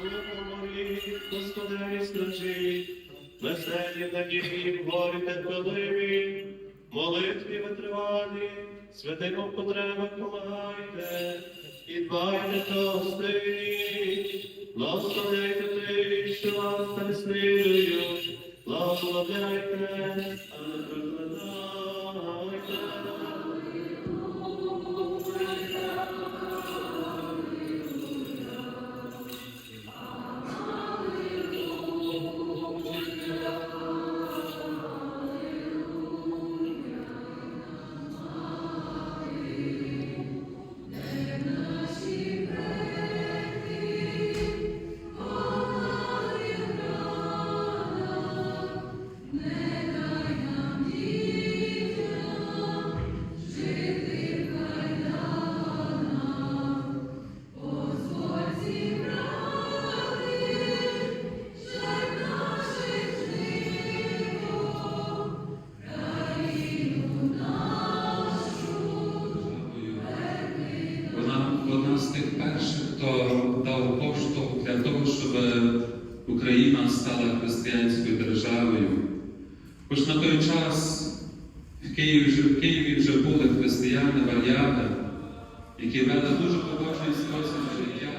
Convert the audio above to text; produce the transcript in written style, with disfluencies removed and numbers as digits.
Мої, Господи, скажи, веселі надії, горі терпеливі, молитві витривалі, святим об потребах помагайте, і дбайте гостині, благословляйте ти, що вас переслідують, благословляйте, а не проклинайте. Вона з тих перших, хто дав поштовх для того, щоб Україна стала християнською державою. Хоч на той час в Києві вже були християни, варяги, які вели дуже побожний спосіб життя.